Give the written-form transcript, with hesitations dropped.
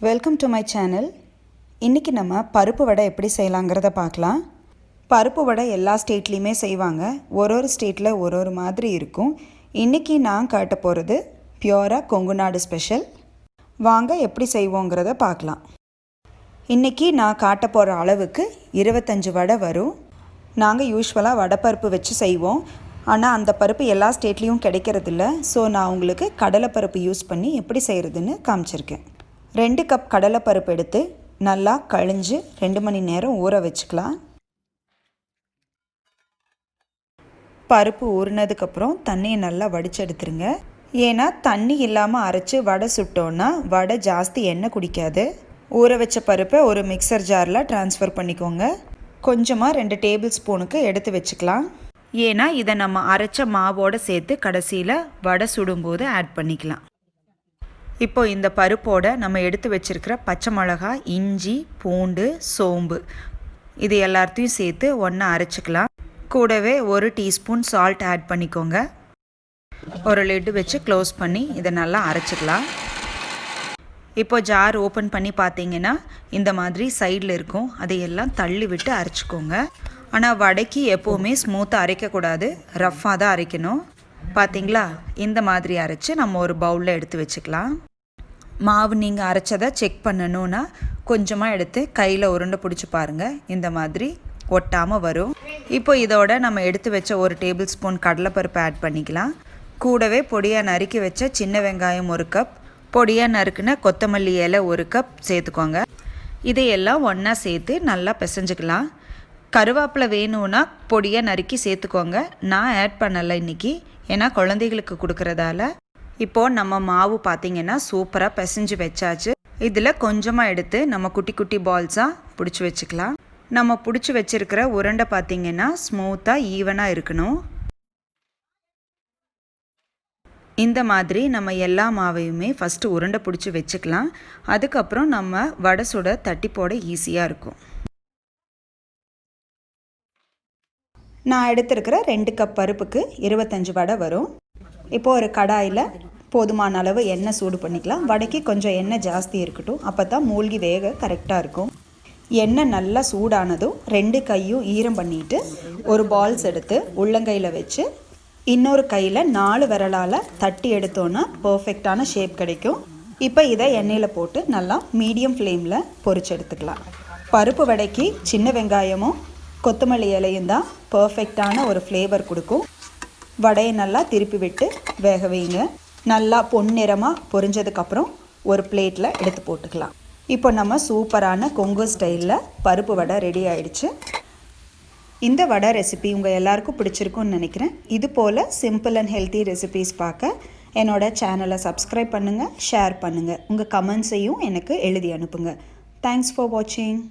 Welcome to my channel. இன்றைக்கி நம்ம பருப்பு வடை எப்படி செய்யலாங்கிறத பார்க்கலாம். பருப்பு வடை எல்லா ஸ்டேட்லேயுமே செய்வாங்க. ஒரு ஸ்டேட்டில் ஒரு மாதிரி இருக்கும். இன்றைக்கி நான் காட்ட போகிறது பியூராக கொங்கு நாடு ஸ்பெஷல். வாங்க எப்படி செய்வோங்கிறத பார்க்கலாம். இன்றைக்கி நான் காட்ட போகிற அளவுக்கு 25 வடை வரும். நாங்கள் யூஸ்வலாக வடைப்பருப்பு வச்சு செய்வோம். ஆனால் அந்த பருப்பு எல்லா ஸ்டேட்லேயும் கிடைக்கிறதில்ல. ஸோ நான் உங்களுக்கு கடலைப்பருப்பு யூஸ் பண்ணி எப்படி செய்கிறதுன்னு காமிச்சிருக்கேன். 2 கப் கடலைப்பருப்பு எடுத்து நல்லா கழிஞ்சு 2 மணி நேரம் ஊற வச்சுக்கலாம். பருப்பு ஊறினதுக்கப்புறம் தண்ணியை நல்லா வடிச்செடுத்துருங்க. ஏன்னா தண்ணி இல்லாமல் அரைச்சி வடை சுட்டோன்னா வடை ஜாஸ்தி எண்ணெய் குடிக்காது. ஊற வச்ச பருப்பை ஒரு மிக்சர் ஜாரில் ட்ரான்ஸ்ஃபர் பண்ணிக்கோங்க. கொஞ்சமாக 2 டேபிள் ஸ்பூனுக்கு எடுத்து வச்சுக்கலாம். ஏன்னா இதை நம்ம அரைச்ச மாவோடு சேர்த்து கடைசியில் வடை சுடும்போது ஆட் பண்ணிக்கலாம். இப்போ இந்த பருப்போடு நம்ம எடுத்து வச்சுருக்கிற பச்சை மிளகாய், இஞ்சி, பூண்டு, சோம்பு இது எல்லாத்தையும் சேர்த்து ஒன்றா அரைச்சிக்கலாம். கூடவே 1 டீஸ்பூன் சால்ட் ஆட் பண்ணிக்கோங்க. ஒரு லிட்டு வச்சு க்ளோஸ் பண்ணி இதை நல்லா அரைச்சிக்கலாம். இப்போ ஜார் ஓப்பன் பண்ணி பார்த்தீங்கன்னா இந்த மாதிரி சைடில் இருக்கும். அதையெல்லாம் தள்ளி விட்டு அரைச்சிக்கோங்க. ஆனால் வடைக்கு எப்போவுமே ஸ்மூத்தாக அரைக்கக்கூடாது, ரஃப்பாக தான் அரைக்கணும். பார்த்தீங்களா, இந்த மாதிரி அரைச்சி நம்ம ஒரு பவுலில் எடுத்து வச்சுக்கலாம். மாவு நீங்கள் அரைச்சதை செக் பண்ணணுன்னா கொஞ்சமாக எடுத்து கையில் உருண்டை பிடிச்சி பாருங்கள். இந்த மாதிரி ஒட்டாமல் வரும். இப்போ இதோட நம்ம எடுத்து வச்ச 1 டேபிள் ஸ்பூன் கடலைப்பருப்பு ஆட் பண்ணிக்கலாம். கூடவே பொடியாக நறுக்கி வச்ச சின்ன வெங்காயம் 1 கப், பொடியாக நறுக்குன கொத்தமல்லி இலை 1 கப் சேர்த்துக்கோங்க. இதையெல்லாம் ஒன்றா சேர்த்து நல்லா பிசைஞ்சுக்கலாம். கருவேப்பிலை வேணும்னா பொடியாக நறுக்கி சேர்த்துக்கோங்க. நான் ஆட் பண்ணலை இன்றைக்கி, ஏன்னா குழந்தைகளுக்கு கொடுக்குறதால. இப்போது நம்ம மாவு பார்த்திங்கன்னா சூப்பராக பிசைஞ்சு வச்சாச்சு. இதில் கொஞ்சமாக எடுத்து நம்ம குட்டி குட்டி பால்ஸாக பிடிச்சி வச்சுக்கலாம். நம்ம பிடிச்சி வச்சுருக்கிற உருண்டை பார்த்திங்கன்னா ஸ்மூத்தாக ஈவனாக இருக்கணும். இந்த மாதிரி நம்ம எல்லா மாவையுமே ஃபஸ்ட்டு உருண்டை பிடிச்சி வச்சுக்கலாம். அதுக்கப்புறம் நம்ம வடை சுட தட்டி போட ஈஸியாக இருக்கும். நான் எடுத்துருக்கிற 2 கப் பருப்புக்கு 25 வடை வரும். இப்போது ஒரு கடாயில் போதுமான அளவு எண்ணெய் சூடு பண்ணிக்கலாம். வடைக்கு கொஞ்சம் எண்ணெய் ஜாஸ்தி இருக்கட்டும், அப்போ தான் மூழ்கி வேக கரெக்டாக இருக்கும். எண்ணெய் நல்லா சூடானதும் 2 கையும் ஈரம் பண்ணிவிட்டு ஒரு பால்ஸ் எடுத்து உள்ளங்கையில் வச்சு இன்னொரு கையில் 4 விரலால் தட்டி எடுத்தோன்னா பர்ஃபெக்டான ஷேப் கிடைக்கும். இப்போ இதை எண்ணெயில் போட்டு நல்லா மீடியம் ஃப்ளேமில் பொரிச்சு எடுத்துக்கலாம். பருப்பு வடைக்கு சின்ன வெங்காயமும் கொத்தமல்லி இலையும் தான் பர்ஃபெக்டான ஒரு ஃப்ளேவர் கொடுக்கும். வடையை நல்லா திருப்பி விட்டு வேக வைங்க. நல்லா பொன்னிறமாக பொரிஞ்சதுக்கப்புறம் ஒரு பிளேட்டில் எடுத்து போட்டுக்கலாம். இப்போ நம்ம சூப்பரான கொங்கு ஸ்டைலில் பருப்பு வடை ரெடி ஆகிடுச்சு. இந்த வடை ரெசிபி உங்கள் எல்லாருக்கும் பிடிச்சிருக்குன்னு நினைக்கிறேன். இது போல் சிம்பிள் அண்ட் ஹெல்த்தி ரெசிபீஸ் பார்க்க என்னோடய சேனலை சப்ஸ்கிரைப் பண்ணுங்கள், ஷேர் பண்ணுங்கள். உங்கள் கமெண்ட்ஸையும் எனக்கு எழுதி அனுப்புங்க. தேங்க்ஸ் ஃபார் வாட்சிங்.